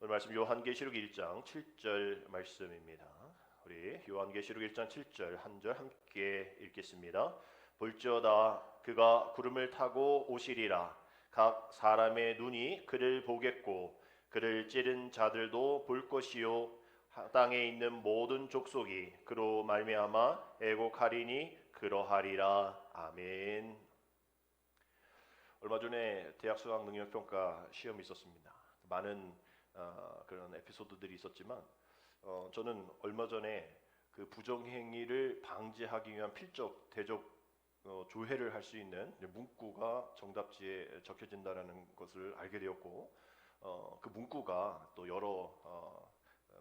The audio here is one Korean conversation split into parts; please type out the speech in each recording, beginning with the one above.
오늘 말씀 요한계시록 1장 7절 말씀입니다. 우리 요한계시록 1장 7절 한 절 함께 읽겠습니다. 볼지어다 그가 구름을 타고 오시리라. 각 사람의 눈이 그를 보겠고 그를 찌른 자들도 볼 것이요 땅에 있는 모든 족속이 그로 말미암아 애곡하리니 그러하리라. 아멘. 얼마 전에 대학 수학 능력평가 시험이 있었습니다. 많은 그런 에피소드들이 있었지만 저는 얼마 전에 그 부정행위를 방지하기 위한 필적 대적 조회를 할 수 있는 문구가 정답지에 적혀진다는 것을 알게 되었고 그 문구가 또 여러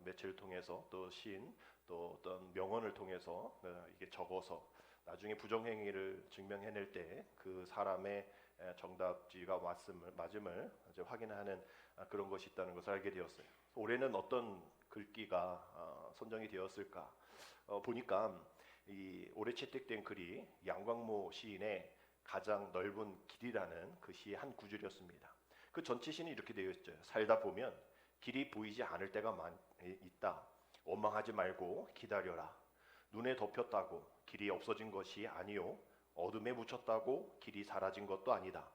매체를 통해서 또 시인 또 어떤 명언을 통해서 이게 적어서 나중에 부정행위를 증명해낼 때 그 사람의 정답지가 맞음을 이제 확인하는 그런 것이 있다는 것을 알게 되었어요. 올해는 어떤 글귀가 선정이 되었을까 보니까 이 올해 채택된 글이 양광모 시인의 가장 넓은 길이라는 그 시의 한 구절이었습니다. 그 전체 시는 이렇게 되어 있죠. 살다 보면 길이 보이지 않을 때가 있다. 원망하지 말고 기다려라. 눈에 덮였다고 길이 없어진 것이 아니요 어둠에 묻혔다고 길이 사라진 것도 아니다.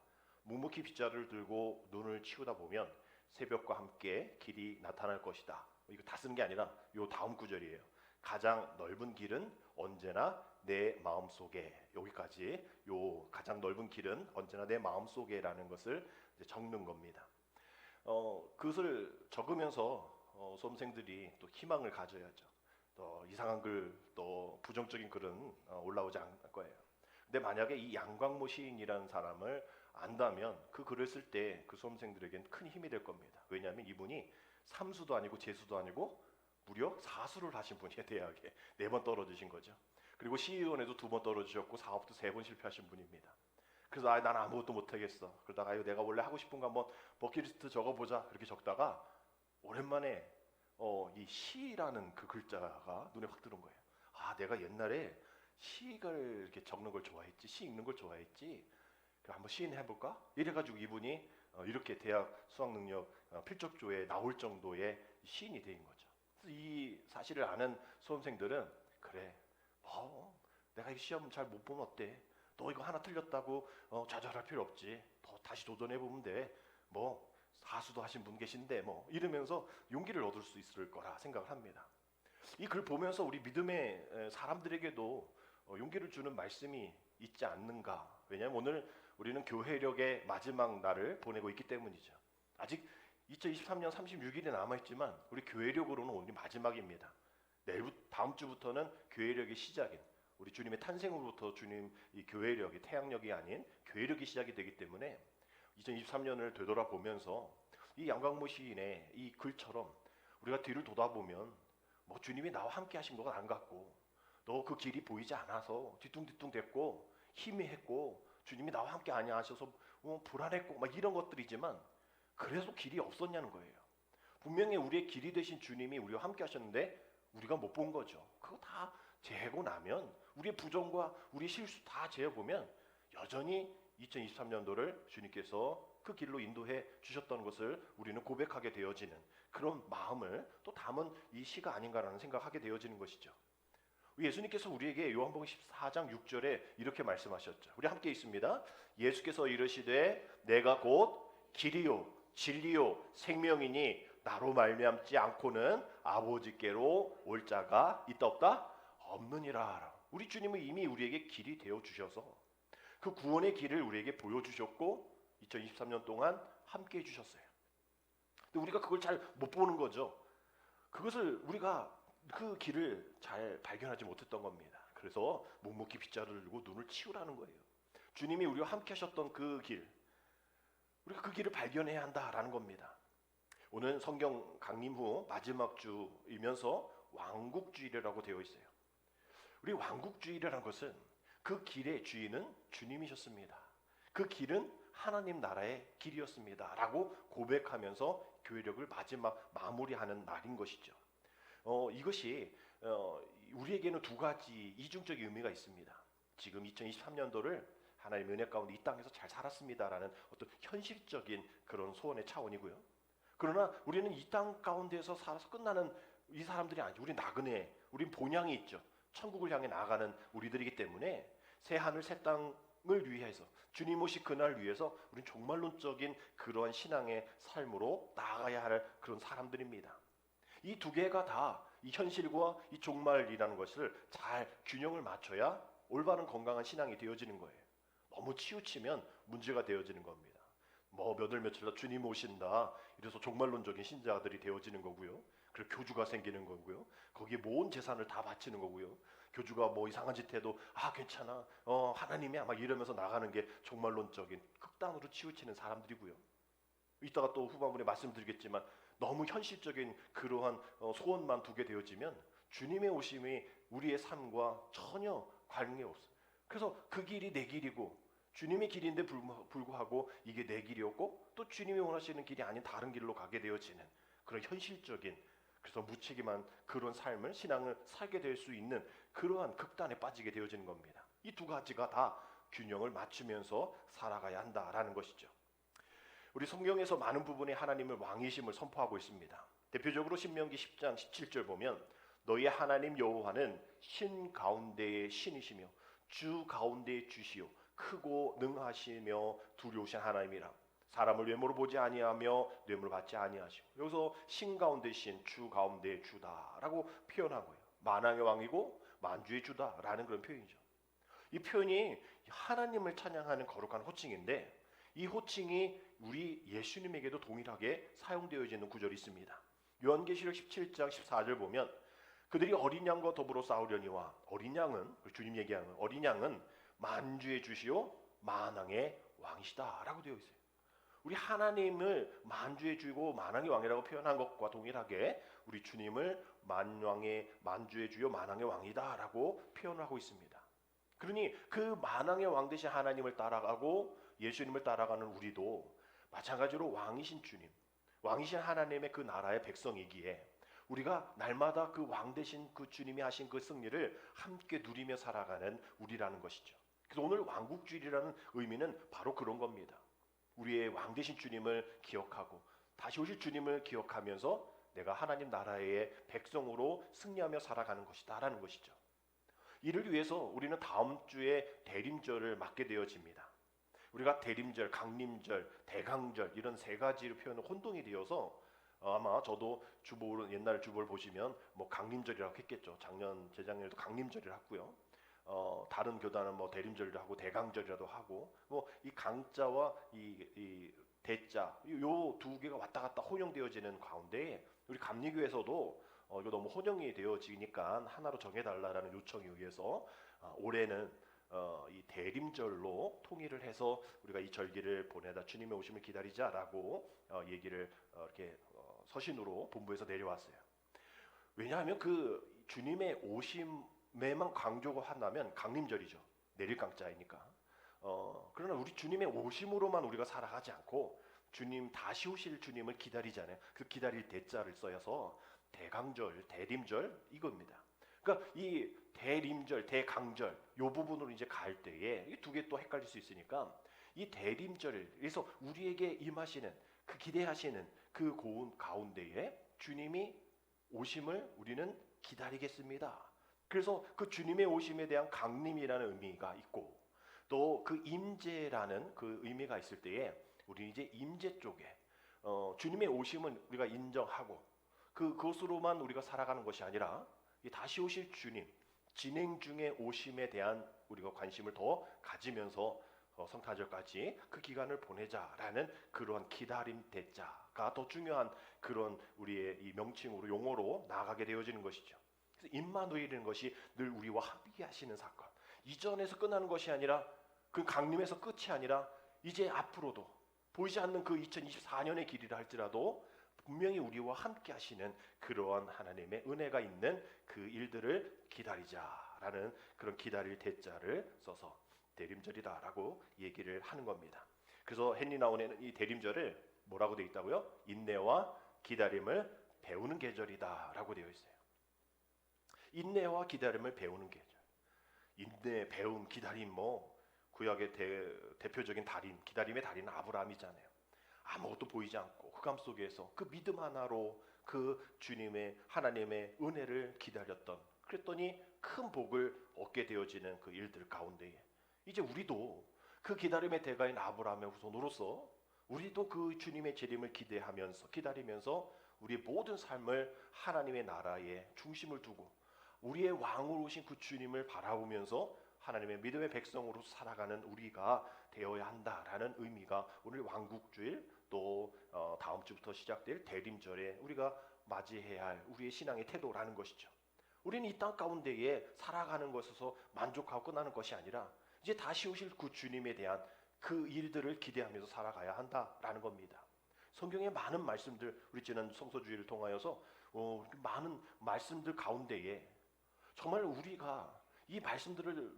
묵묵히 빗자루를 들고 눈을 치우다 보면 새벽과 함께 길이 나타날 것이다. 이거 다 쓰는 게 아니라 요 다음 구절이에요. 가장 넓은 길은 언제나 내 마음속에. 여기까지 요 가장 넓은 길은 언제나 내 마음속에라는 것을 이제 적는 겁니다. 그것을 적으면서 수험생들이 또 희망을 가져야죠. 또 이상한 글, 또 부정적인 글은 올라오지 않을 거예요. 근데 만약에 이 양광모 시인이라는 사람을 안다면 그 글을 쓸 때 그 수험생들에게는 큰 힘이 될 겁니다. 왜냐하면 이분이 삼수도 아니고 재수도 아니고 무려 사수를 하신 분이에요. 대학에 4번 떨어지신 거죠. 그리고 시의원에도 2번 떨어지셨고 사업도 3번 실패하신 분입니다. 그래서 난 아무것도 못하겠어. 그러다가 내가 원래 하고 싶은 거 한번 버킷리스트 적어보자 이렇게 적다가 오랜만에 이 시라는 그 글자가 눈에 확 들어온 거예요. 내가 옛날에 시를 이렇게 적는 걸 좋아했지, 시 읽는 걸 좋아했지. 한번 시인 해볼까? 이래가지고 이분이 이렇게 대학 수학능력 필적조에 나올 정도의 시인이 된 거죠. 그래서 이 사실을 아는 수험생들은 그래, 내가 이 시험 잘 못 보면 어때? 너 이거 하나 틀렸다고 좌절할 필요 없지. 다시 도전해 보면 돼. 사수도 하신 분 계신데 이러면서 용기를 얻을 수 있을 거라 생각을 합니다. 이 글 보면서 우리 믿음의 사람들에게도 용기를 주는 말씀이 있지 않는가? 왜냐하면 오늘 우리는 교회력의 마지막 날을 보내고 있기 때문이죠. 아직 2023년 36일이 남아있지만 우리 교회력으로는 오늘이 마지막입니다. 다음 주부터는 교회력의 시작인 우리 주님의 탄생으로부터 주님 이 교회력이 태양력이 아닌 교회력이 시작이 되기 때문에 2023년을 되돌아보면서 이 양광모 시인의 이 글처럼 우리가 뒤를 돌아보면 주님이 나와 함께 하신 것 안 같고 너 그 길이 보이지 않아서 뒤뚱뒤뚱 됐고 희미했고 주님이 나와 함께 아니야 하셔서 불안했고 이런 것들이지만 그래서 길이 없었냐는 거예요. 분명히 우리의 길이 되신 주님이 우리와 함께 하셨는데 우리가 못 본 거죠. 그거 다 재고 나면 우리의 부정과 우리의 실수 다 재보면 여전히 2023년도를 주님께서 그 길로 인도해 주셨던 것을 우리는 고백하게 되어지는 그런 마음을 또 담은 이 시가 아닌가라는 생각하게 되어지는 것이죠. 예수님께서 우리에게 요한복음 14장 6절에 이렇게 말씀하셨죠. 우리 함께 있습니다. 예수께서 이르시되 내가 곧 길이요 진리요 생명이니 나로 말미암지 않고는 아버지께로 올 자가 있다 없다? 없느니라. 우리 주님은 이미 우리에게 길이 되어 주셔서 그 구원의 길을 우리에게 보여주셨고 2023년 동안 함께 해주셨어요. 근데 우리가 그걸 잘 못 보는 거죠. 그것을 우리가 그 길을 잘 발견하지 못했던 겁니다. 그래서 묵묵히 빗자루를 들고 눈을 치우라는 거예요. 주님이 우리와 함께 하셨던 그 길, 우리가 그 길을 발견해야 한다라는 겁니다. 오늘 성경 강림 후 마지막 주이면서 왕국주일이라고 되어 있어요. 우리 왕국주일이라는 것은 그 길의 주인은 주님이셨습니다. 그 길은 하나님 나라의 길이었습니다. 라고 고백하면서 교회력을 마지막 마무리하는 날인 것이죠. 이것이 우리에게는 두 가지 이중적인 의미가 있습니다. 지금 2023년도를 하나님의 은혜 가운데 이 땅에서 잘 살았습니다라는 어떤 현실적인 그런 소원의 차원이고요. 그러나 우리는 이 땅 가운데에서 살아서 끝나는 이 사람들이 아니죠. 우리 나그네, 우린 본향이 있죠. 천국을 향해 나가는 우리들이기 때문에 새 하늘 새 땅을 위해서 주님 오실 그날 위해서 우린 종말론적인 그러한 신앙의 삶으로 나아가야 할 그런 사람들입니다. 이 두 개가 다 이 현실과 이 종말이라는 것을 잘 균형을 맞춰야 올바른 건강한 신앙이 되어지는 거예요. 너무 치우치면 문제가 되어지는 겁니다. 뭐 몇월 며칠 날 주님 오신다 이래서 종말론적인 신자들이 되어지는 거고요. 그리고 교주가 생기는 거고요. 거기에 모은 재산을 다 바치는 거고요. 교주가 뭐 이상한 짓 해도 괜찮아 하나님이야 막 이러면서 나가는 게 종말론적인 극단으로 치우치는 사람들이고요. 이따가 또 후반부에 말씀드리겠지만 너무 현실적인 그러한 소원만 두게 되어지면 주님의 오심이 우리의 삶과 전혀 관계 없어요. 그래서 그 길이 내 길이고 주님의 길인데 불구하고 이게 내 길이었고 또 주님이 원하시는 길이 아닌 다른 길로 가게 되어지는 그런 현실적인 그래서 무책임한 그런 삶을 신앙을 살게 될 수 있는 그러한 극단에 빠지게 되어지는 겁니다. 이 두 가지가 다 균형을 맞추면서 살아가야 한다라는 것이죠. 우리 성경에서 많은 부분에 하나님을 왕이심을 선포하고 있습니다. 대표적으로 신명기 10장 17절 보면 너희 하나님 여호와는 신 가운데의 신이시며 주 가운데의 주시요 크고 능하시며 두려우신 하나님이라 사람을 외모로 보지 아니하며 뇌물을 받지 아니하시고 여기서 신 가운데 신, 주 가운데 주다라고 표현하고요. 만왕의 왕이고 만주의 주다라는 그런 표현이죠. 이 표현이 하나님을 찬양하는 거룩한 호칭인데 이 호칭이 우리 예수님에게도 동일하게 사용되어지는 구절이 있습니다. 요한계시록 17장 14절 보면 그들이 어린 양과 더불어 싸우려니와 어린 양은 주님 얘기하는 어린 양은 만주의 주시요 만왕의 왕이시다라고 되어 있어요. 우리 하나님을 만주의 주고 만왕의 왕이라고 표현한 것과 동일하게 우리 주님을 만주의 주요 만왕의 왕이다라고 표현하고 있습니다. 그러니 그 만왕의 왕 되신 하나님을 따라가고 예수님을 따라가는 우리도 마찬가지로 왕이신 주님, 왕이신 하나님의 그 나라의 백성이기에 우리가 날마다 그 왕 되신 그 주님이 하신 그 승리를 함께 누리며 살아가는 우리라는 것이죠. 그래서 오늘 왕국주일이라는 의미는 바로 그런 겁니다. 우리의 왕 되신 주님을 기억하고 다시 오실 주님을 기억하면서 내가 하나님 나라의 백성으로 승리하며 살아가는 것이다라는 것이죠. 이를 위해서 우리는 다음 주에 대림절을 맞게 되어집니다. 우리가 대림절, 강림절, 대강절 이런 세 가지로 표현은 혼동이 되어서 아마 저도 주보를 옛날 주보를 보시면 뭐 강림절이라고 했겠죠. 작년 재작년에도 강림절이라고 했고요. 다른 교단은 뭐 대림절이라고 하고 대강절이라도 하고 뭐 이 강자와 이 대자 요 두 개가 왔다 갔다 혼용되어지는 가운데 우리 감리교에서도 이거 너무 혼용이 되어지니까 하나로 정해달라라는 요청에 의해서 올해는 이 대림절로 통일을 해서 우리가 이 절기를 보내다 주님의 오심을 기다리자라고 얘기를 이렇게 서신으로 본부에서 내려왔어요. 왜냐하면 그 주님의 오심에만 강조가 한다면 강림절이죠. 내릴 강자이니까. 그러나 우리 주님의 오심으로만 우리가 살아가지 않고 주님 다시 오실 주님을 기다리잖아요. 그 기다릴 대자를 써서 대강절, 대림절 이겁니다. 그러니까 이 대림절, 대강절 요 부분으로 이제 갈 때에 이 두 개 또 헷갈릴 수 있으니까 이 대림절을 그래서 우리에게 임하시는 그 기대하시는 그 고운 가운데에 주님이 오심을 우리는 기다리겠습니다. 그래서 그 주님의 오심에 대한 강림이라는 의미가 있고 또 그 임재라는 그 의미가 있을 때에 우리 이제 임재 쪽에 주님의 오심은 우리가 인정하고 그것으로만 우리가 살아가는 것이 아니라 다시 오실 주님 진행 중에 오심에 대한 우리가 관심을 더 가지면서 성탄절까지 그 기간을 보내자라는 그러한 기다림 대자가 더 중요한 그런 우리의 이 명칭으로 용어로 나아가게 되어지는 것이죠. 그래서 임마누엘이라는 것이 늘 우리와 함께 하시는 사건. 이전에서 끝나는 것이 아니라 그 강림에서 끝이 아니라 이제 앞으로도 보이지 않는 그 2024년의 길이라 할지라도 분명히 우리와 함께 하시는 그러한 하나님의 은혜가 있는 그 일들을 기다리자라는 그런 기다릴 대자를 써서 대림절이다라고 얘기를 하는 겁니다. 그래서 헨리 나운에는 이 대림절을 뭐라고 되어 있다고요? 인내와 기다림을 배우는 계절이다라고 되어 있어요. 인내와 기다림을 배우는 계절. 인내, 배움, 기다림 뭐 구약의 대표적인 달인, 기다림의 달인은 아브라함이잖아요. 아무것도 보이지 않고 흑암 속에서 그 믿음 하나로 그 주님의 하나님의 은혜를 기다렸던, 그랬더니 큰 복을 얻게 되어지는 그 일들 가운데에 이제 우리도 그 기다림의 대가인 아브라함의 후손으로서 우리도 그 주님의 재림을 기대하면서 기다리면서 우리의 모든 삶을 하나님의 나라에 중심을 두고 우리의 왕으로 오신 그 주님을 바라보면서 하나님의 믿음의 백성으로 살아가는 우리가 되어야 한다라는 의미가 오늘 왕국주일 또 다음 주부터 시작될 대림절에 우리가 맞이해야 할 우리의 신앙의 태도라는 것이죠. 우리는 이 땅 가운데에 살아가는 것에서 만족하고 끝나는 것이 아니라 이제 다시 오실 그 주님에 대한 그 일들을 기대하면서 살아가야 한다라는 겁니다. 성경의 많은 말씀들, 우리 지난 성서주의를 통하여서 많은 말씀들 가운데에 정말 우리가 이 말씀들을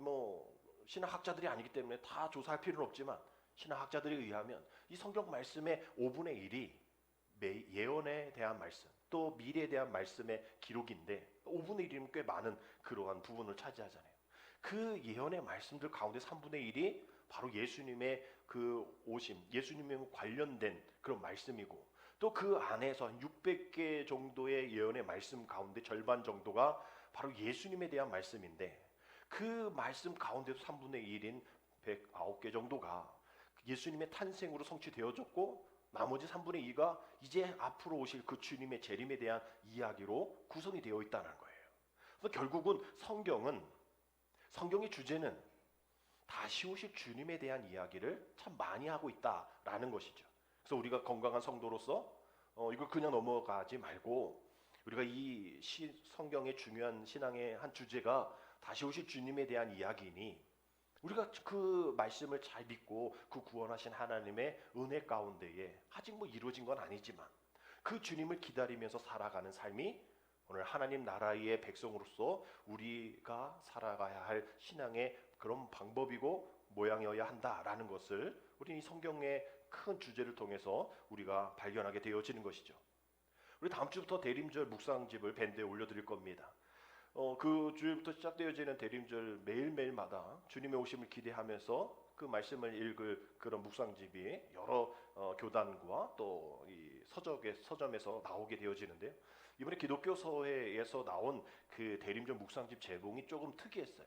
신학학자들이 아니기 때문에 다 조사할 필요는 없지만 신학학자들에 의하면 이 성경 말씀의 5분의 1이 예언에 대한 말씀 또 미래에 대한 말씀의 기록인데 5분의 1이면 꽤 많은 그러한 부분을 차지하잖아요. 그 예언의 말씀들 가운데 3분의 1이 바로 예수님의 그 오심, 예수님에 관련된 그런 말씀이고 또 그 안에서 한 600개 정도의 예언의 말씀 가운데 절반 정도가 바로 예수님에 대한 말씀인데 그 말씀 가운데도 3분의 1인 109개 정도가 예수님의 탄생으로 성취되어졌고 나머지 3분의 2가 이제 앞으로 오실 그 주님의 재림에 대한 이야기로 구성이 되어 있다는 거예요. 그래서 결국은 성경의 주제는 다시 오실 주님에 대한 이야기를 참 많이 하고 있다라는 것이죠. 그래서 우리가 건강한 성도로서 이걸 그냥 넘어가지 말고 우리가 이 성경의 중요한 신앙의 한 주제가 다시 오실 주님에 대한 이야기이니 우리가 그 말씀을 잘 믿고 그 구원하신 하나님의 은혜 가운데에 아직 이루어진 건 아니지만 그 주님을 기다리면서 살아가는 삶이 오늘 하나님 나라의 백성으로서 우리가 살아가야 할 신앙의 그런 방법이고 모양이어야 한다라는 것을 우리 이 성경의 큰 주제를 통해서 우리가 발견하게 되어지는 것이죠. 우리 다음 주부터 대림절 묵상집을 밴드에 올려드릴 겁니다. 그 주일부터 시작되어지는 대림절 매일매일마다 주님의 오심을 기대하면서 그 말씀을 읽을 그런 묵상집이 여러 교단과 또 이 서점에서 나오게 되어지는데요. 이번에 기독교서회에서 나온 그 대림절 묵상집 제목이 조금 특이했어요.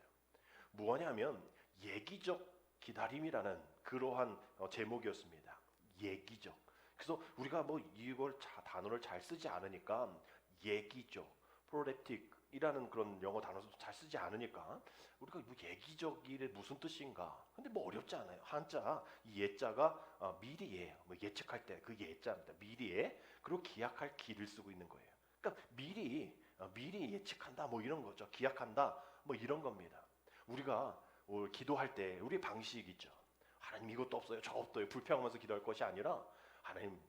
무엇냐면 예기적 기다림이라는 그러한 제목이었습니다. 예기적. 그래서 우리가 이걸 단어를 잘 쓰지 않으니까 예기적, 프로lep틱이라는 그런 영어 단어도 잘 쓰지 않으니까 우리가 예기적이 무슨 뜻인가? 근데 어렵지 않아요. 한자 이 예자가 미리에 예측할 때 그 예자입니다. 미리에 그리고 기약할 기를 쓰고 있는 거예요. 그러니까 미리 예측한다 이런 거죠. 기약한다 이런 겁니다. 우리가 기도할 때 우리 방식 있죠. 하나님 이것도 없어요, 저것도 없어요. 불평하면서 기도할 것이 아니라 하나님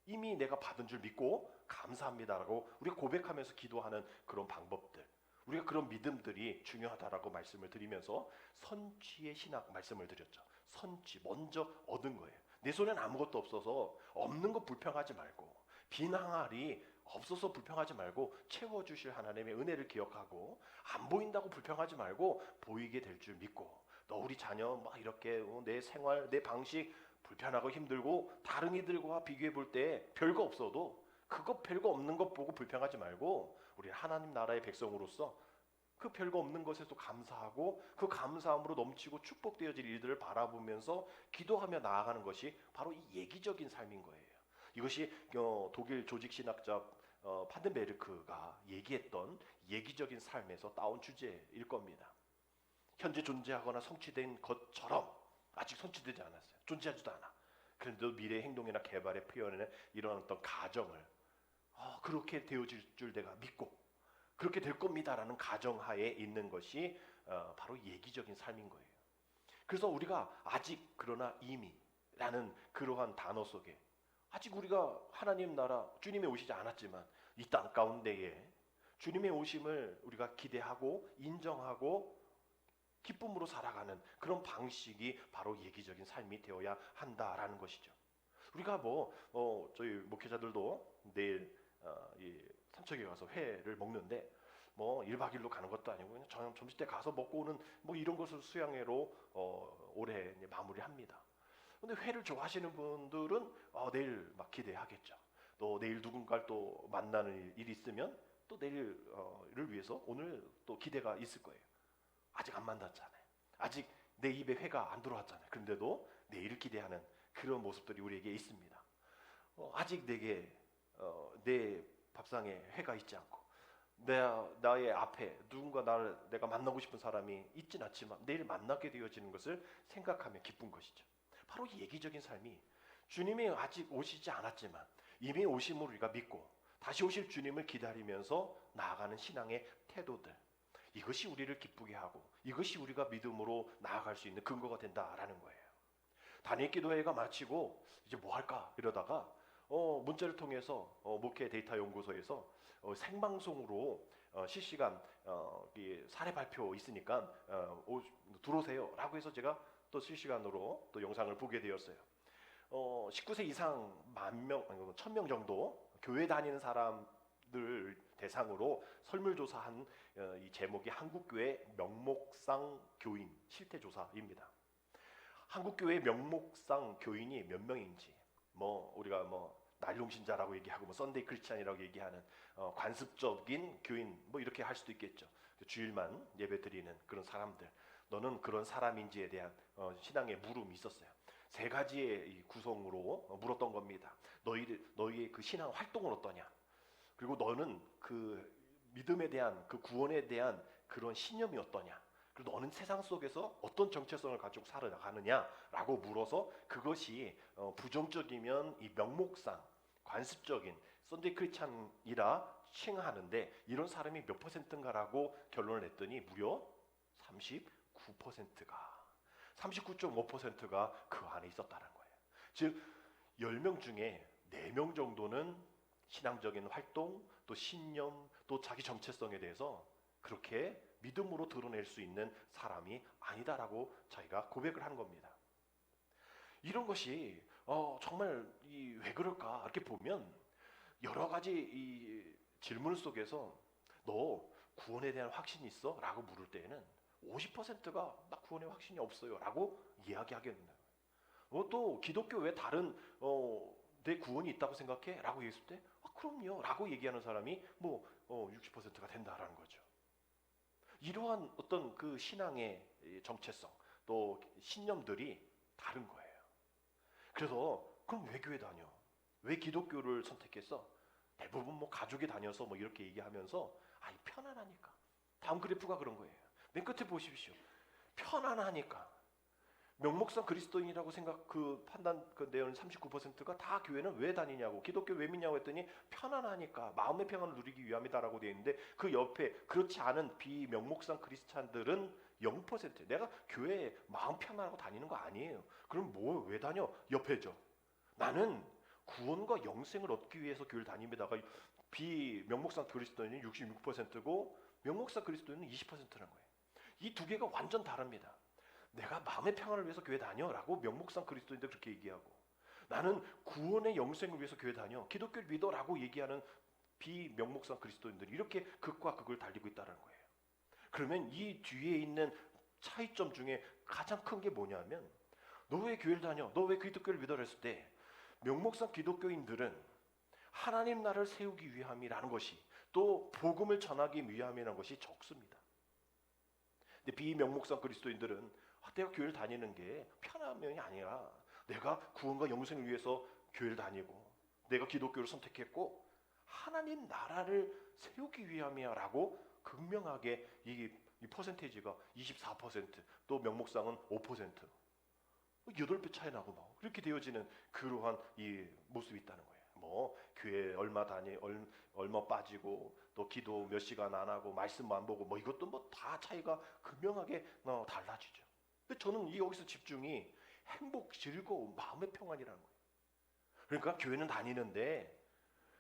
이미 내가 받은 줄 믿고 감사합니다라고 우리가 고백하면서 기도하는 그런 방법들, 우리가 그런 믿음들이 중요하다라고 말씀을 드리면서 선취의 신학 말씀을 드렸죠. 선취, 먼저 얻은 거예요. 내 손에는 아무것도 없어서 없는 거 불평하지 말고 빈 항아리 없어서 불평하지 말고 채워주실 하나님의 은혜를 기억하고 안 보인다고 불평하지 말고 보이게 될 줄 믿고 너 우리 자녀 이렇게 내 생활, 내 방식 불편하고 힘들고 다른 이들과 비교해 볼 때 별거 없어도 그거 별거 없는 것 보고 불평하지 말고 우리 하나님 나라의 백성으로서 그 별거 없는 것에도 감사하고 그 감사함으로 넘치고 축복되어질 일들을 바라보면서 기도하며 나아가는 것이 바로 이 예기적인 삶인 거예요. 이것이 독일 조직신학자 판덴베르크가 얘기했던 예기적인 삶에서 따온 주제일 겁니다. 현재 존재하거나 성취된 것처럼 아직 성취되지 않았어요. 존재하지도 않아. 그런데도 미래 행동이나 개발의 표현에 이런 어떤 가정을 그렇게 되어질 줄 내가 믿고 그렇게 될 겁니다라는 가정하에 있는 것이 바로 예기적인 삶인 거예요. 그래서 우리가 아직 그러나 이미라는 그러한 단어 속에 아직 우리가 하나님 나라 주님의 오시지 않았지만 이 땅 가운데에 주님의 오심을 우리가 기대하고 인정하고 기쁨으로 살아가는 그런 방식이 바로 예기적인 삶이 되어야 한다라는 것이죠. 우리가 저희 목회자들도 내일 이 삼척에 가서 회를 먹는데 1박 2일로 가는 것도 아니고 그냥 점심 때 가서 먹고 오는 이런 것을 수양회로 올해 마무리합니다. 근데 회를 좋아하시는 분들은 내일 막 기대하겠죠. 또 내일 누군가를 또 만나는 일이 있으면 또 내일을 위해서 오늘 또 기대가 있을 거예요. 아직 안 만났잖아요. 아직 내 입에 회가 안 들어왔잖아요. 그런데도 내일을 기대하는 그런 모습들이 우리에게 있습니다. 아직 내 밥상에 회가 있지 않고 나의 앞에 내가 만나고 싶은 사람이 있진 않지만 내일 만나게 되어지는 것을 생각하며 기쁜 것이죠. 바로 이 예기적인 삶이 주님이 아직 오시지 않았지만 이미 오심을 우리가 믿고 다시 오실 주님을 기다리면서 나아가는 신앙의 태도들, 이것이 우리를 기쁘게 하고 이것이 우리가 믿음으로 나아갈 수 있는 근거가 된다라는 거예요. 단일 기도회가 마치고 이제 뭐 할까 이러다가 문자를 통해서 목회 데이터 연구소에서 생방송으로 실시간 이 사례 발표 있으니까 들어오세요라고 해서 제가 또 실시간으로 또 영상을 보게 되었어요. 19세 이상 1000명 정도 교회 다니는 사람들 대상으로 설문조사한 이 제목이 한국교회 명목상 교인 실태조사입니다. 한국교회 명목상 교인이 몇 명인지, 우리가 난룡신자라고 얘기하고 썬데이 크리스찬이라고 얘기하는 관습적인 교인 이렇게 할 수도 있겠죠. 주일만 예배 드리는 그런 사람들, 너는 그런 사람인지에 대한 신앙의 물음이 있었어요. 세 가지의 이 구성으로 물었던 겁니다. 너희의 그 신앙 활동은 어떠냐? 그리고 너는 그 믿음에 대한 그 구원에 대한 그런 신념이 어떠냐? 그리고 너는 세상 속에서 어떤 정체성을 가지고 살아가느냐라고 물어서 그것이 부정적이면 이 명목상 관습적인 썬데이 크리스찬이라 칭하는데 이런 사람이 몇 퍼센트인가라고 결론을 냈더니 무려 39.5%가 그 안에 있었다는 거예요. 즉 10명 중에 4명 정도는 신앙적인 활동, 또 신념, 또 자기 정체성에 대해서 그렇게 믿음으로 드러낼 수 있는 사람이 아니다라고 자기가 고백을 한 겁니다. 이런 것이 정말 왜 그럴까 이렇게 보면 여러 가지 이 질문 속에서 너 구원에 대한 확신이 있어? 라고 물을 때에는 50%가 나 구원의 확신이 없어요 라고 이야기하겠는데 또 기독교 외 다른 내 구원이 있다고 생각해? 라고 얘기했을 때 그럼요 라고 얘기하는 사람이 60%가 된다라는 거죠. 이러한 어떤 그 신앙의 정체성 또 신념들이 다른 거예요. 그래서 그럼 왜 교회 다녀? 왜 기독교를 선택했어? 대부분 가족이 다녀서 이렇게 얘기하면서 편안하니까. 다음 그래프가 그런 거예요. 맨 끝에 보십시오. 편안하니까. 명목상 그리스도인이라고 판단 내용 39%가 다 교회는 왜 다니냐고 기독교 왜 믿냐고 했더니 편안하니까 마음의 평안을 누리기 위함이다라고 되어 있는데 그 옆에 그렇지 않은 비명목상 크리스찬들은 0%. 내가 교회에 마음 편안하고 다니는 거 아니에요. 그럼 왜 다녀? 옆에죠. 나는 구원과 영생을 얻기 위해서 교회를 다닙니다가 비명목상 그리스도인은 66%고 명목상 그리스도인은 20%라는 거예요. 이 두 개가 완전 다릅니다. 내가 마음의 평안을 위해서 교회 다녀라고 명목상 그리스도인들 그렇게 얘기하고 나는 구원의 영생을 위해서 교회 다녀 기독교를 믿어라고 얘기하는 비명목상 그리스도인들이 이렇게 극과 극을 달리고 있다는 거예요. 그러면 이 뒤에 있는 차이점 중에 가장 큰 게 뭐냐면 너 왜 교회를 다녀? 너 왜 기독교를 믿어? 했을 때 명목상 기독교인들은 하나님 나라를 세우기 위함이라는 것이 또 복음을 전하기 위함이라는 것이 적습니다. 근데 비명목상 그리스도인들은 내가 교회를 다니는 게 편함이 아니라 내가 구원과 영생을 위해서 교회를 다니고 내가 기독교를 선택했고 하나님 나라를 세우기 위함이야라고 극명하게 이 퍼센테이지가 24%또 명목상은 5% 8배 차이 나고 그렇게 되어지는 그러한 이 모습이 있다는 거예요. 교회 얼마 빠지고 또 기도 몇 시간 안 하고 말씀 안 보고 이것도 다 차이가 극명하게 달라지죠. 근데 저는 여기서 집중이 행복, 즐거움, 마음의 평안이라는 거예요. 그러니까 교회는 다니는데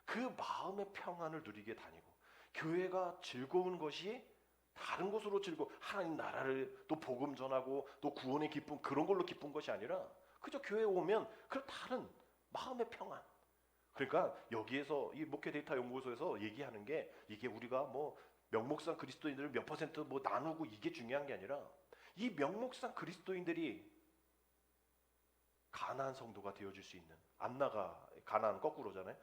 그 마음의 평안을 누리게 다니고 교회가 즐거운 것이 다른 곳으로 즐거워 하나님 나라를 또 복음 전하고 또 구원의 기쁨 그런 걸로 기쁜 것이 아니라 그저 교회에 오면 그 다른 마음의 평안. 그러니까 여기에서 이 목회 데이터 연구소에서 얘기하는 게 이게 우리가 명목상 그리스도인들을 몇 퍼센트 나누고 이게 중요한 게 아니라 이 명목상 그리스도인들이 가나안 성도가 되어줄 수 있는, 안나가 가나안 거꾸로잖아요.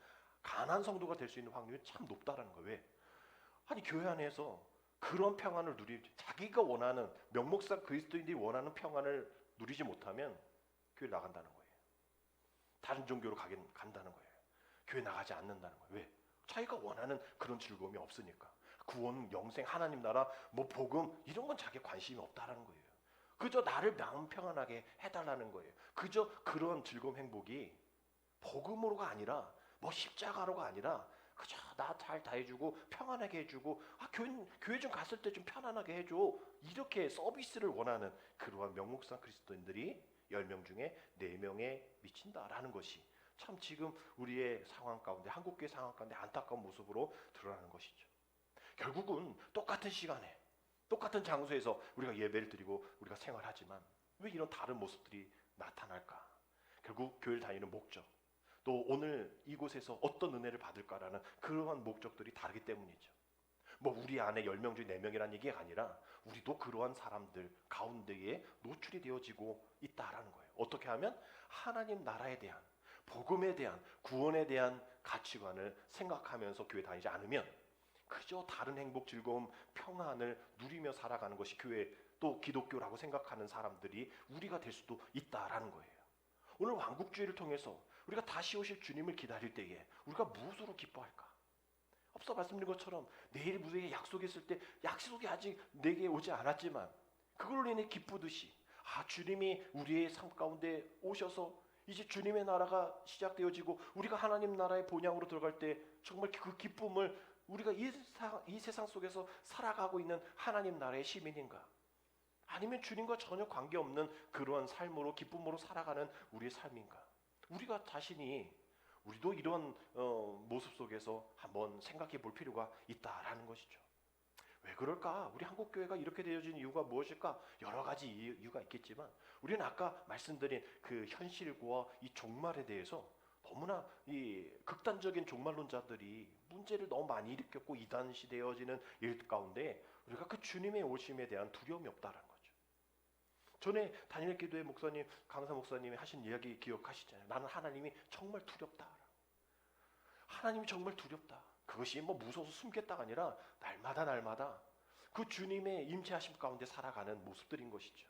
가나안 성도가 될 수 있는 확률이 참 높다라는 거예요. 왜? 아니 교회 안에서 그런 평안을 자기가 원하는 명목상 그리스도인들이 원하는 평안을 누리지 못하면 교회 나간다는 거예요. 다른 종교로 간다는 거예요. 교회 나가지 않는다는 거예요. 왜? 자기가 원하는 그런 즐거움이 없으니까. 구원, 영생, 하나님 나라, 뭐 복음 이런 건 자기 관심이 없다라는 거예요. 그저 나를 마음 평안하게 해달라는 거예요. 그저 그런 즐거움, 행복이 복음으로가 아니라 뭐 십자가로가 아니라 그저 나 잘 다 해주고 평안하게 해주고 교회 좀 갔을 때 좀 편안하게 해줘, 이렇게 서비스를 원하는 그러한 명목상 그리스도인들이 10명 중에 4명에 미친다라는 것이 참 지금 우리의 상황 가운데, 한국교회 상황 가운데 안타까운 모습으로 드러나는 것이죠. 결국은 똑같은 시간에 똑같은 장소에서 우리가 예배를 드리고 우리가 생활하지만 왜 이런 다른 모습들이 나타날까? 결국 교회를 다니는 목적, 또 오늘 이곳에서 어떤 은혜를 받을까라는 그러한 목적들이 다르기 때문이죠. 뭐 우리 안에 10명 중에 4명이라는 얘기가 아니라 우리도 그러한 사람들 가운데에 노출이 되어지고 있다라는 거예요. 어떻게 하면 하나님 나라에 대한, 복음에 대한, 구원에 대한 가치관을 생각하면서 교회 다니지 않으면 그저 다른 행복, 즐거움, 평안을 누리며 살아가는 것이 교회, 또 기독교라고 생각하는 사람들이 우리가 될 수도 있다라는 거예요. 오늘 왕국주의를 통해서 우리가 다시 오실 주님을 기다릴 때에 우리가 무엇으로 기뻐할까? 앞서 말씀드린 것처럼 내일 무대에 약속이 있을 때 약속이 아직 내게 오지 않았지만 그걸로 인해 기쁘듯이 주님이 우리의 삶 가운데 오셔서 이제 주님의 나라가 시작되어지고 우리가 하나님 나라의 본향으로 들어갈 때 정말 그 기쁨을 우리가 이 세상 속에서 살아가고 있는 하나님 나라의 시민인가? 아니면 주님과 전혀 관계없는 그러한 삶으로, 기쁨으로 살아가는 우리의 삶인가? 우리가 자신이, 우리도 이런 모습 속에서 한번 생각해 볼 필요가 있다라는 것이죠. 왜 그럴까? 우리 한국교회가 이렇게 되어진 이유가 무엇일까? 여러 가지 이유가 있겠지만 우리는 아까 말씀드린 그 현실과 이 종말에 대해서 너무나 이 극단적인 종말론자들이 문제를 너무 많이 일으켰고 이단시 되어지는 일 가운데 우리가 그 주님의 오심에 대한 두려움이 없다라는 거죠. 전에 단일기도회 목사님, 강사 목사님이 하신 이야기 기억하시잖아요. 나는 하나님이 정말 두렵다. 하나님이 정말 두렵다. 그것이 뭐 무서워서 숨겠다가 아니라 날마다 그 주님의 임재하심 가운데 살아가는 모습들인 것이죠.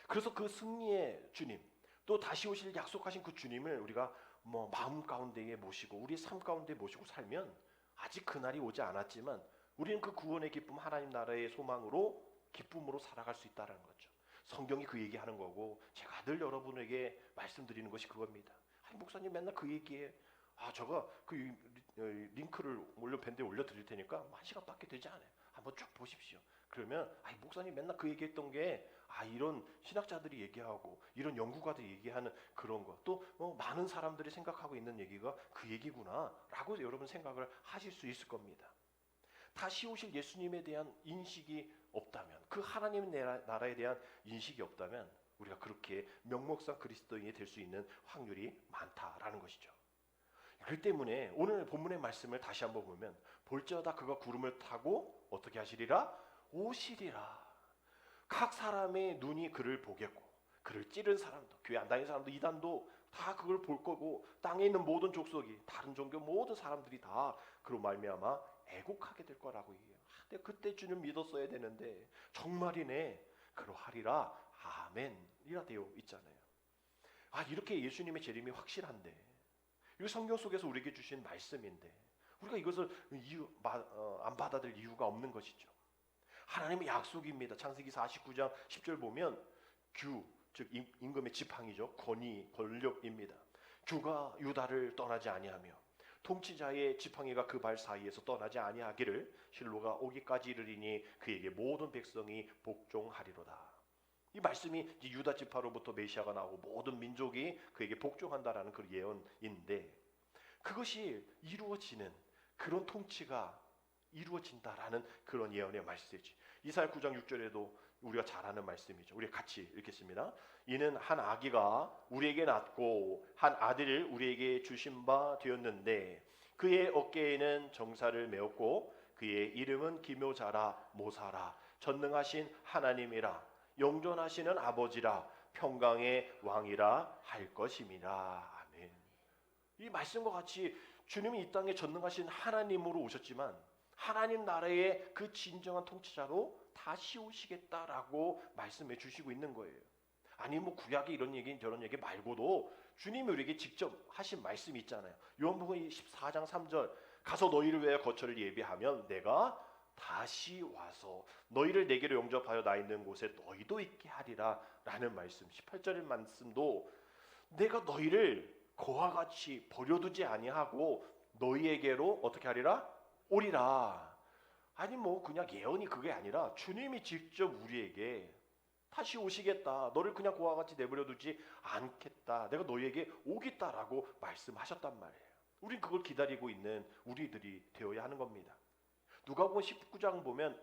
그래서 그 승리의 주님, 또 다시 오실 약속하신 그 주님을 우리가 뭐 마음 가운데에 모시고 우리의 삶 가운데 모시고 살면 아직 그날이 오지 않았지만 우리는 그 구원의 기쁨, 하나님 나라의 소망으로 기쁨으로 살아갈 수 있다는 거죠. 성경이 그 얘기하는 거고 제가 늘 여러분에게 말씀드리는 것이 그겁니다. 목사님 맨날 그 얘기해. 제가 그 링크를 밴드에 올려드릴 테니까 1시간밖에 되지 않아요. 한번 쭉 보십시오. 그러면 목사님 맨날 그 얘기했던 게 이런 신학자들이 얘기하고 이런 연구가들이 얘기하는 그런 거, 또 많은 사람들이 생각하고 있는 얘기가 그 얘기구나 라고 여러분 생각을 하실 수 있을 겁니다. 다시 오실 예수님에 대한 인식이 없다면, 그 하나님의 나라에 대한 인식이 없다면 우리가 그렇게 명목상 그리스도인이 될 수 있는 확률이 많다라는 것이죠. 그 때문에 오늘 본문의 말씀을 다시 한번 보면 볼지어다 그가 구름을 타고 어떻게 하시리라? 오시리라. 각 사람의 눈이 그를 보겠고 그를 찌른 사람도, 교회 안 다니는 사람도, 이단도 다 그걸 볼 거고 땅에 있는 모든 족속이, 다른 종교 모든 사람들이 다 그로 말미암아 애곡하게 될 거라고 얘기해요. 근데 그때 주님 믿었어야 되는데 정말이네, 그러하리라, 아멘이라 되어 있잖아요. 이렇게 예수님의 재림이 확실한데, 이 성경 속에서 우리에게 주신 말씀인데 우리가 이것을 안 받아들일 이유가 없는 것이죠. 하나님의 약속입니다. 창세기 49장 10절 보면 즉 임금의 지팡이죠. 권력입니다. 주가 유다를 떠나지 아니하며 통치자의 지팡이가 그 발 사이에서 떠나지 아니하기를 실로가 오기까지 이르리니 그에게 모든 백성이 복종하리로다. 이 말씀이 이제 유다 지파로부터 메시아가 나오고 모든 민족이 그에게 복종한다라는 그 예언인데, 그것이 이루어지는 그런 통치가 이루어진다라는 그런 예언의 말씀이지. 이사야 9장 6절에도 우리가 잘 아는 말씀이죠. 우리 같이 읽겠습니다. 이는 한 아기가 우리에게 낳고 한 아들을 우리에게 주신 바 되었는데 그의 어깨에는 정사를 메었고 그의 이름은 기묘자라, 모사라, 전능하신 하나님이라, 영존하시는 아버지라, 평강의 왕이라 할 것임이라. 아멘. 이 말씀과 같이 주님이 이 땅에 전능하신 하나님으로 오셨지만 하나님 나라의 그 진정한 통치자로 다시 오시겠다라고 말씀해 주시고 있는 거예요. 아니 뭐 구약에 이런 얘기 저런 얘기 말고도 주님이 우리에게 직접 하신 말씀이 있잖아요. 요한복음 14장 3절 가서 너희를 위하여 거처를 예비하면 내가 다시 와서 너희를 내게로 영접하여 나 있는 곳에 너희도 있게 하리라 라는 말씀. 18절의 말씀도 내가 너희를 그와 같이 버려두지 아니하고 너희에게로 어떻게 하리라? 오리라. 아니 뭐 그냥 예언이 그게 아니라 주님이 직접 우리에게 다시 오시겠다. 너를 그냥 그와 같이 내버려두지 않겠다. 내가 너희에게 오겠다라고 말씀하셨단 말이에요. 우린 그걸 기다리고 있는 우리들이 되어야 하는 겁니다. 누가복음 19장 보면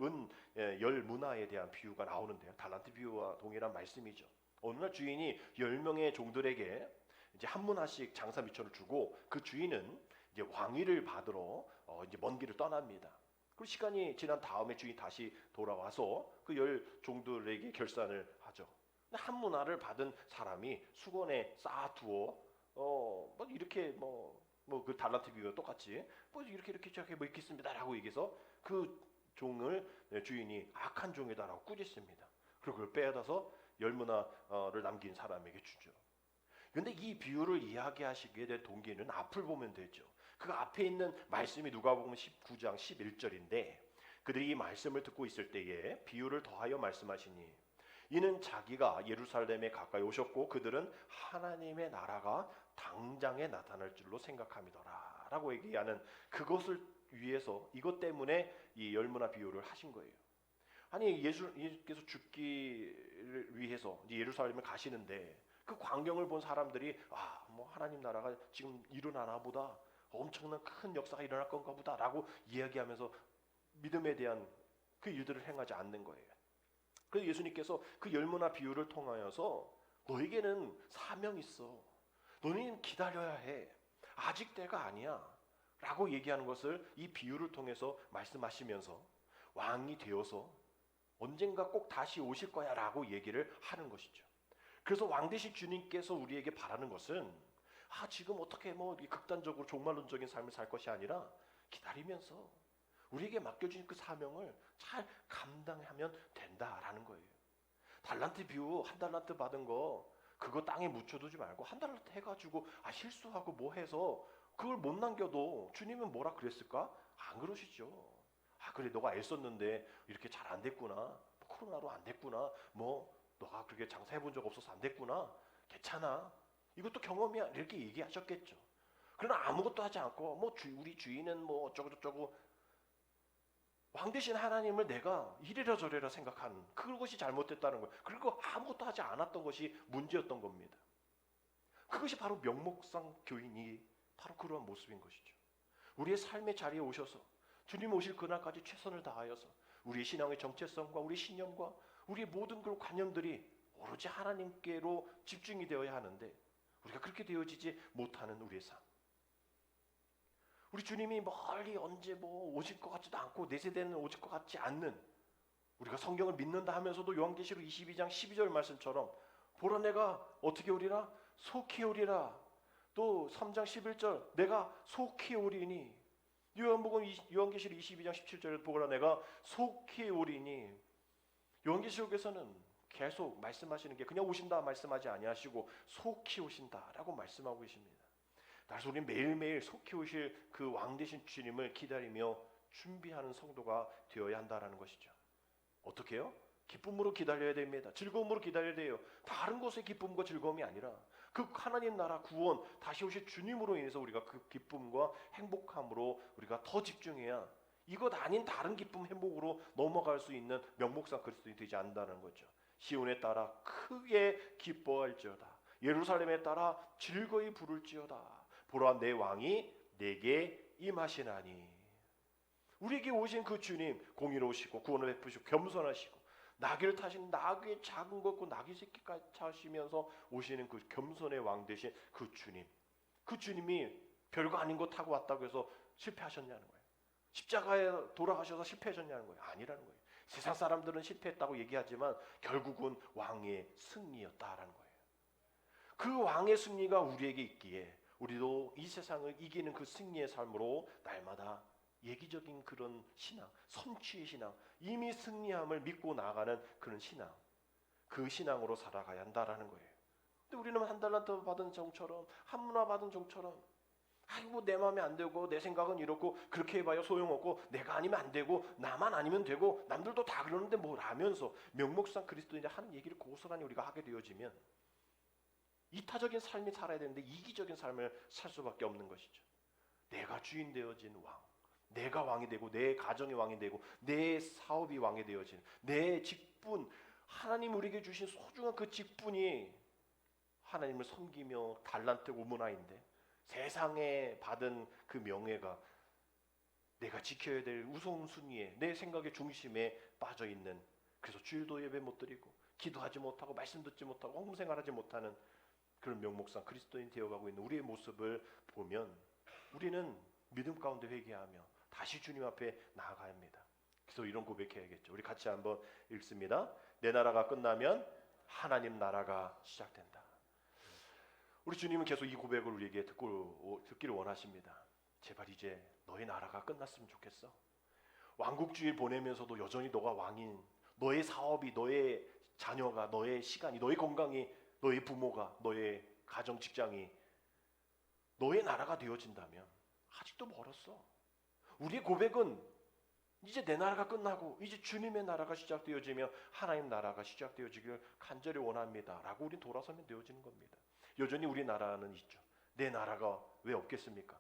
열 문화에 대한 비유가 나오는데요. 달란트 비유와 동일한 말씀이죠. 어느 날 주인이 10명의 종들에게 이제 한 문화씩 장사 미천을 주고 그 주인은 이제 왕위를 받으러 이제 먼 길을 떠납니다. 그리고 시간이 지난 다음에 주인이 다시 돌아와서 그 10 종들에게 결산을 하죠. 한 문화를 받은 사람이 수건에 쌓아두어 뭐 이렇게 뭐 그 달란트 비유와 똑같이 뭐 이렇게 저렇게 뭐 있겠습니다라고 얘기해서 그 종을 주인이 악한 종이다라고 꾸짖습니다. 그리고 그걸 빼앗아서 10문화를 남긴 사람에게 주죠. 그런데 이 비유를 이야기하시게 된 동기는 앞을 보면 되죠. 그 앞에 있는 말씀이 누가복음 19장 11절인데 그들이 이 말씀을 듣고 있을 때에 비유를 더하여 말씀하시니 이는 자기가 예루살렘에 가까이 오셨고 그들은 하나님의 나라가 당장에 나타날 줄로 생각함이더라 라고 얘기하는 그것을 위해서 이것 때문에 이 10문화 비유를 하신 거예요. 아니 예수께서 죽기를 위해서 이제 예루살렘을 가시는데 그 광경을 본 사람들이 뭐 하나님 나라가 지금 일어나나 보다, 엄청난 큰 역사가 일어날 건가 보다라고 이야기하면서 믿음에 대한 그 일들을 행하지 않는 거예요. 그래서 예수님께서 그 10문화 비유를 통하여서 너에게는 사명이 있어. 너희는 기다려야 해. 아직 때가 아니야. 라고 얘기하는 것을 이 비유를 통해서 말씀하시면서 왕이 되어서 언젠가 꼭 다시 오실 거야 라고 얘기를 하는 것이죠. 그래서 왕 되신 주님께서 우리에게 바라는 것은 지금 어떻게 뭐 극단적으로 종말론적인 삶을 살 것이 아니라 기다리면서 우리에게 맡겨진 그 사명을 잘 감당하면 된다라는 거예요. 달란트 비유 한 달란트 받은 거 그거 땅에 묻혀두지 말고 한 달란트 해가지고 실수하고 뭐 해서 그걸 못 남겨도 주님은 뭐라 그랬을까? 안 그러시죠. 그래 너가 애썼는데 이렇게 잘 안 됐구나. 코로나로 안 됐구나. 뭐 너가 그렇게 장사해본 적 없어서 안 됐구나. 괜찮아. 이것도 경험이야. 이렇게 얘기하셨겠죠. 그러나 아무것도 하지 않고 뭐 우리 주인은 뭐 어쩌고저쩌고 왕 대신 하나님을 내가 이래라 저래라 생각하는 그것이 잘못됐다는 거예요. 그리고 아무것도 하지 않았던 것이 문제였던 겁니다. 그것이 바로 명목상 교인이 바로 그러한 모습인 것이죠. 우리의 삶의 자리에 오셔서 주님 오실 그날까지 최선을 다하여서 우리의 신앙의 정체성과 우리 신념과 우리의 모든 그 관념들이 오로지 하나님께로 집중이 되어야 하는데 우리가 그렇게 되어지지 못하는 우리의 삶. 우리 주님이 멀리 언제 뭐 오실 것 같지도 않고 내 세대는 오실 것 같지 않는 우리가 성경을 믿는다 하면서도 요한계시록 22장 12절 말씀처럼 보라 내가 어떻게 오리라? 속히 오리라. 또 3장 11절 내가 속히 오리니 요한계시록 22장 17절에 보라 내가 속히 오리니 요한계시록에서는 계속 말씀하시는 게 그냥 오신다 말씀하지 아니하시고 속히 오신다라고 말씀하고 계십니다. 그래서 우리는 매일매일 속히 오실 그 왕 되신 주님을 기다리며 준비하는 성도가 되어야 한다는 것이죠. 어떻게 해요? 기쁨으로 기다려야 됩니다. 즐거움으로 기다려야 돼요. 다른 것의 기쁨과 즐거움이 아니라 그 하나님 나라 구원 다시 오실 주님으로 인해서 우리가 그 기쁨과 행복함으로 우리가 더 집중해야 이것 아닌 다른 기쁨 행복으로 넘어갈 수 있는 명목상 그리스도인이 되지 않는다는 거죠. 시온에 따라 크게 기뻐할지어다. 예루살렘에 따라 즐거이 부를지어다. 보라 내 왕이 내게 임하시나니. 우리에게 오신 그 주님 공의로우시고 구원을 베푸시고 겸손하시고 나귀를 타신 나귀의 작은 것고 나귀 새끼까지 타시면서 오시는 그 겸손의 왕 되신 그 주님. 그 주님이 별거 아닌 거 타고 왔다고 해서 실패하셨냐는 거예요. 십자가에 돌아가셔서 실패하셨냐는 거예요. 아니라는 거예요. 세상 사람들은 실패했다고 얘기하지만 결국은 왕의 승리였다라는 거예요. 그 왕의 승리가 우리에게 있기에 우리도 이 세상을 이기는 그 승리의 삶으로 날마다 예기적인 그런 신앙, 선취의 신앙, 이미 승리함을 믿고 나아가는 그런 신앙, 그 신앙으로 살아가야 한다라는 거예요. 근데 우리는 한 달란트 받은 종처럼, 한 문화 받은 종처럼, 아이고 내 마음에 안 되고 내 생각은 이렇고 그렇게 해봐야 소용없고 내가 아니면 안 되고 나만 아니면 되고 남들도 다 그러는데 뭘 하면서 명목상 그리스도인이 하는 얘기를 고스란히 우리가 하게 되어지면 이타적인 삶이 살아야 되는데 이기적인 삶을 살 수밖에 없는 것이죠. 내가 주인 되어진 왕, 내가 왕이 되고 내 가정이 왕이 되고 내 사업이 왕이 되어지는 내 직분, 하나님 우리에게 주신 소중한 그 직분이 하나님을 섬기며 달란트 오문화인데 세상에 받은 그 명예가 내가 지켜야 될 우선순위에 내 생각의 중심에 빠져 있는, 그래서 주일도 예배 못 드리고 기도하지 못하고 말씀 듣지 못하고 헌금생활하지 못하는 그런 명목상 그리스도인 되어가고 있는 우리의 모습을 보면 우리는 믿음 가운데 회개하며 다시 주님 앞에 나아가야 합니다. 그래서 이런 고백해야겠죠. 우리 같이 한번 읽습니다. 내 나라가 끝나면 하나님 나라가 시작된다. 우리 주님은 계속 이 고백을 우리에게 듣기를 원하십니다. 제발 이제 너의 나라가 끝났으면 좋겠어. 왕국주의 보내면서도 여전히 너가 왕인, 너의 사업이, 너의 자녀가, 너의 시간이, 너의 건강이, 너의 부모가, 너의 가정 직장이 너의 나라가 되어진다면 아직도 멀었어. 우리의 고백은 이제 내 나라가 끝나고 이제 주님의 나라가 시작되어지며 하나님 나라가 시작되어지길 간절히 원합니다 라고 우린 돌아서면 되어지는 겁니다. 여전히 우리 나라는 있죠. 내 나라가 왜 없겠습니까?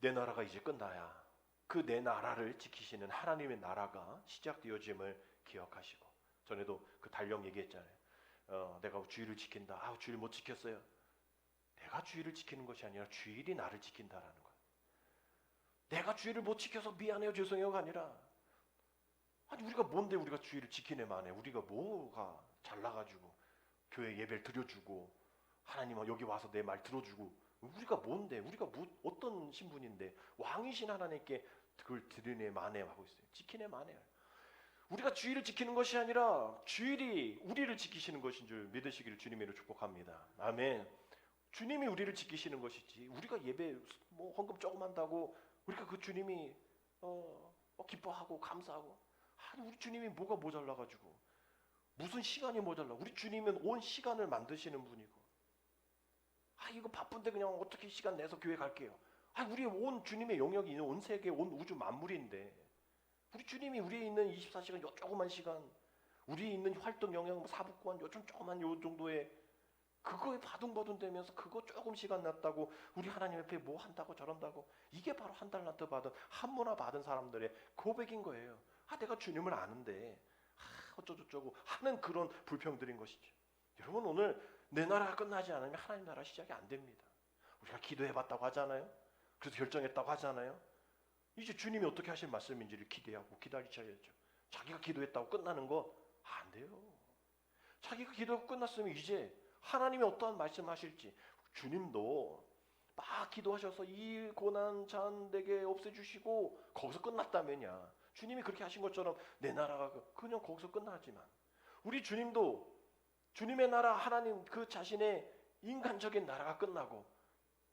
내 나라가 이제 끝나야 그 내 나라를 지키시는 하나님의 나라가 시작되어짐을 기억하시고, 전에도 그 달력 얘기했잖아요. 내가 주일을 지킨다. 주일 못 지켰어요. 내가 주일을 지키는 것이 아니라 주일이 나를 지킨다라는 거예요. 내가 주일을 못 지켜서 미안해요, 죄송해요가 아니라, 아니 우리가 뭔데 우리가 주일을 지키네 만에 우리가 뭐가 잘나가지고 교회 예배를 드려주고 하나님 여기 와서 내 말 들어주고 우리가 뭔데, 우리가 어떤 신분인데 왕이신 하나님께 그걸 드리네 만에 하고 있어요. 지키네 만에. 우리가 주일을 지키는 것이 아니라 주일이 우리를 지키시는 것인 줄 믿으시기를 주님으로 축복합니다. 아멘. 주님이 우리를 지키시는 것이지 우리가 예배 헌금 조금 한다고 우리가 그 주님이 기뻐하고 감사하고, 아니 우리 주님이 뭐가 모자라가지고 무슨 시간이 모자라. 우리 주님은 온 시간을 만드시는 분이고, 이거 바쁜데 그냥 어떻게 시간 내서 교회 갈게요. 우리 온 주님의 영역이 있는 온 세계 온 우주 만물인데 우리 주님이 우리에 있는 24시간 요 조그만 시간, 우리에 있는 활동 영역 사부권 요즘 조그만 요 정도의 그거에 바둥바둥 되면서 그거 조금 시간 났다고 우리 하나님 앞에 뭐 한다고 저런다고, 이게 바로 한 달란트 받은 한 문화 받은 사람들의 고백인 거예요. 내가 주님을 아는데 어쩌고저쩌고 하는 그런 불평들인 것이죠. 여러분 오늘 내 나라가 끝나지 않으면 하나님 나라 시작이 안 됩니다. 우리가 기도해봤다고 하잖아요. 그래서 결정했다고 하잖아요. 이제 주님이 어떻게 하실 말씀인지를 기대하고 기다리셔야죠. 자기가 기도했다고 끝나는 거 안 돼요. 자기가 기도하고 끝났으면 이제 하나님이 어떠한 말씀하실지, 주님도 막 기도하셔서 이 고난 잔 내게 없애주시고 거기서 끝났다면야 주님이 그렇게 하신 것처럼 내 나라가 그냥 거기서 끝나지만, 우리 주님도 주님의 나라 하나님 그 자신의 인간적인 나라가 끝나고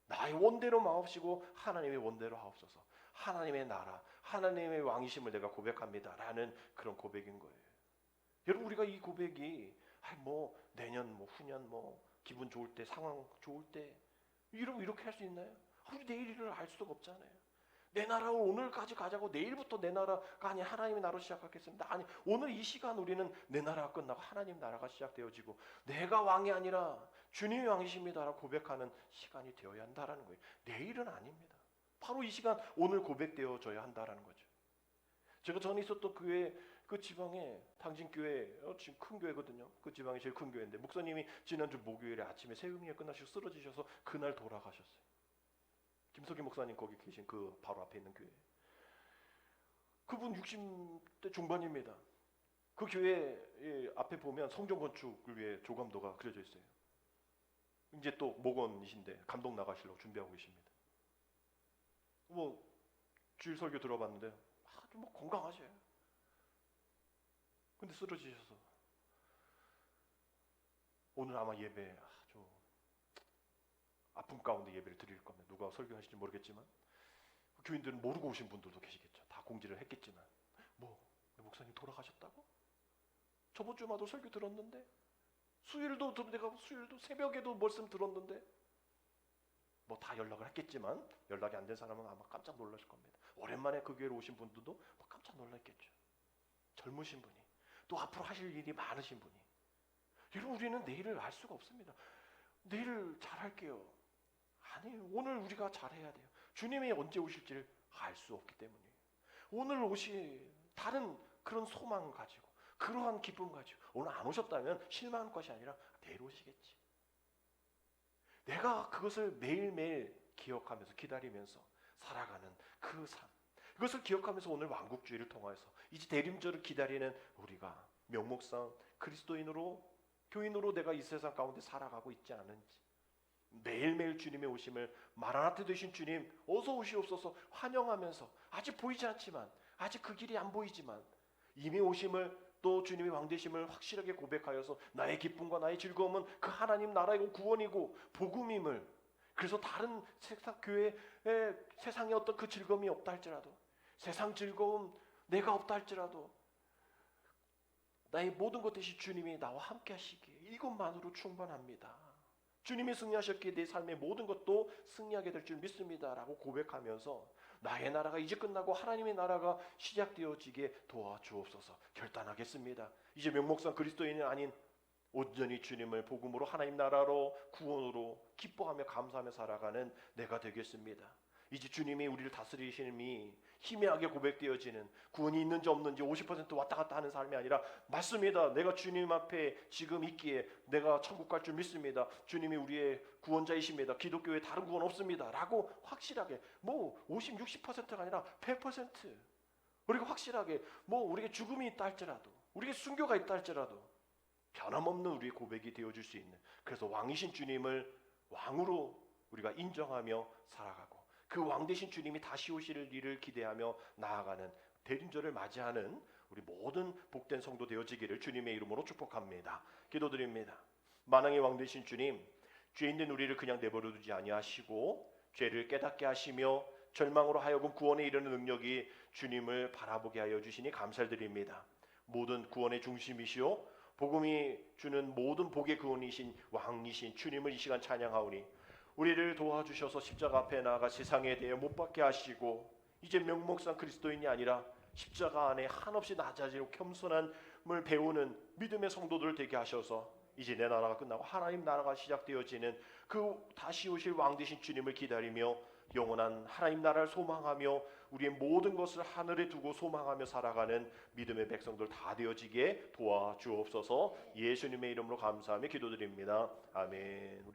나의 원대로 마옵시고 하나님의 원대로 하옵소서, 하나님의 나라 하나님의 왕이심을 내가 고백합니다 라는 그런 고백인 거예요. 여러분 우리가 이 고백이 내년 후년 기분 좋을 때 상황 좋을 때 이렇게 할 수 있나요? 우리 내일을 알 수가 없잖아요. 내 나라를 오늘까지 가자고 내일부터 내 나라가 아니 하나님의 나라로 시작하겠습니다. 아니 오늘 이 시간 우리는 내 나라가 끝나고 하나님 나라가 시작되어지고 내가 왕이 아니라 주님이 왕이십니다라고 고백하는 시간이 되어야 한다라는 거예요. 내일은 아닙니다. 바로 이 시간 오늘 고백되어져야 한다라는 거죠. 제가 전에 있었던 교회 그 지방에 당진교회 지금 큰 교회거든요. 그 지방이 제일 큰 교회인데 목사님이 지난주 목요일에 아침에 새벽에 끝나시고 쓰러지셔서 그날 돌아가셨어요. 김석희 목사님 거기 계신 그 바로 앞에 있는 교회. 그분 60대 중반입니다. 그 교회 앞에 보면 성전 건축을 위해 조감도가 그려져 있어요. 이제 또 목원이신데 감독 나가시려고 준비하고 계십니다. 주일 설교 들어봤는데 아주 뭐 건강하셔요. 근데 쓰러지셔서 오늘 아마 예배 아주 아픔 가운데 예배를 드릴 겁니다. 누가 설교하실지 모르겠지만 교인들은 모르고 오신 분들도 계시겠죠. 다 공지를 했겠지만 뭐 목사님 돌아가셨다고? 저번 주마다 설교 들었는데 내가 수요일도 새벽에도 말씀 들었는데 뭐 다 연락을 했겠지만 연락이 안 된 사람은 아마 깜짝 놀라실 겁니다. 오랜만에 그 교회로 오신 분들도 뭐 깜짝 놀랐겠죠. 젊으신 분이 또 앞으로 하실 일이 많으신 분이 여러분 우리는 내일을 알 수가 없습니다. 내일 잘할게요. 아니에요. 오늘 우리가 잘해야 돼요. 주님이 언제 오실지를 알 수 없기 때문이에요. 오늘 다른 그런 소망 가지고 그러한 기쁨 가지고 오늘 안 오셨다면 실망할 것이 아니라 내일 오시겠지. 내가 그것을 매일매일 기억하면서 기다리면서 살아가는 그 삶. 그것을 기억하면서 오늘 왕국주의를 통해서 이제 대림절을 기다리는 우리가 명목상 그리스도인으로 교인으로 내가 이 세상 가운데 살아가고 있지 않은지 매일매일 주님의 오심을 마라나타 되신 주님 어서 오시옵소서 환영하면서 아직 보이지 않지만 아직 그 길이 안 보이지만 이미 오심을 또 주님의 왕되심을 확실하게 고백하여서 나의 기쁨과 나의 즐거움은 그 하나님 나라이고 구원이고 복음임을 그래서 다른 교회에 세상에 어떤 그 즐거움이 없다 할지라도 세상 즐거움 내가 없다 할지라도 나의 모든 것 대신 주님이 나와 함께 하시기에 이것만으로 충분합니다. 주님이 승리하셨기에 내 삶의 모든 것도 승리하게 될 줄 믿습니다 라고 고백하면서 나의 나라가 이제 끝나고 하나님의 나라가 시작되어지게 도와주옵소서 결단하겠습니다. 이제 명목상 그리스도인이 아닌 온전히 주님을 복음으로 하나님 나라로 구원으로 기뻐하며 감사하며 살아가는 내가 되겠습니다. 이제 주님이 우리를 다스리심이 희미하게 고백되어지는 구원이 있는지 없는지 50% 왔다 갔다 하는 삶이 아니라 맞습니다. 내가 주님 앞에 지금 있기에 내가 천국 갈 줄 믿습니다. 주님이 우리의 구원자이십니다. 기독교에 다른 구원 없습니다. 라고 확실하게 50, 60%가 아니라 100% 우리가 확실하게 우리에게 죽음이 있다 할지라도 우리에게 순교가 있다 할지라도 변함없는 우리의 고백이 되어줄 수 있는 그래서 왕이신 주님을 왕으로 우리가 인정하며 살아가고 그 왕되신 주님이 다시 오실 일을 기대하며 나아가는 대림절을 맞이하는 우리 모든 복된 성도 되어지기를 주님의 이름으로 축복합니다. 기도드립니다. 만왕의 왕되신 주님, 죄 있는 우리를 그냥 내버려 두지 아니하시고 죄를 깨닫게 하시며 절망으로 하여금 구원에 이르는 능력이 주님을 바라보게 하여 주시니 감사드립니다. 모든 구원의 중심이시오 복음이 주는 모든 복의 근원이신 왕이신 주님을 이 시간 찬양하오니 우리를 도와주셔서 십자가 앞에 나아가 세상에 대해 못 박게 하시고 이제 명목상 그리스도인이 아니라 십자가 안에 한없이 낮아지고 겸손함을 배우는 믿음의 성도들 되게 하셔서 이제 내 나라가 끝나고 하나님 나라가 시작되어지는 그 다시 오실 왕 되신 주님을 기다리며 영원한 하나님 나라를 소망하며 우리의 모든 것을 하늘에 두고 소망하며 살아가는 믿음의 백성들 다 되어지게 도와주옵소서. 예수님의 이름으로 감사하며 기도드립니다. 아멘.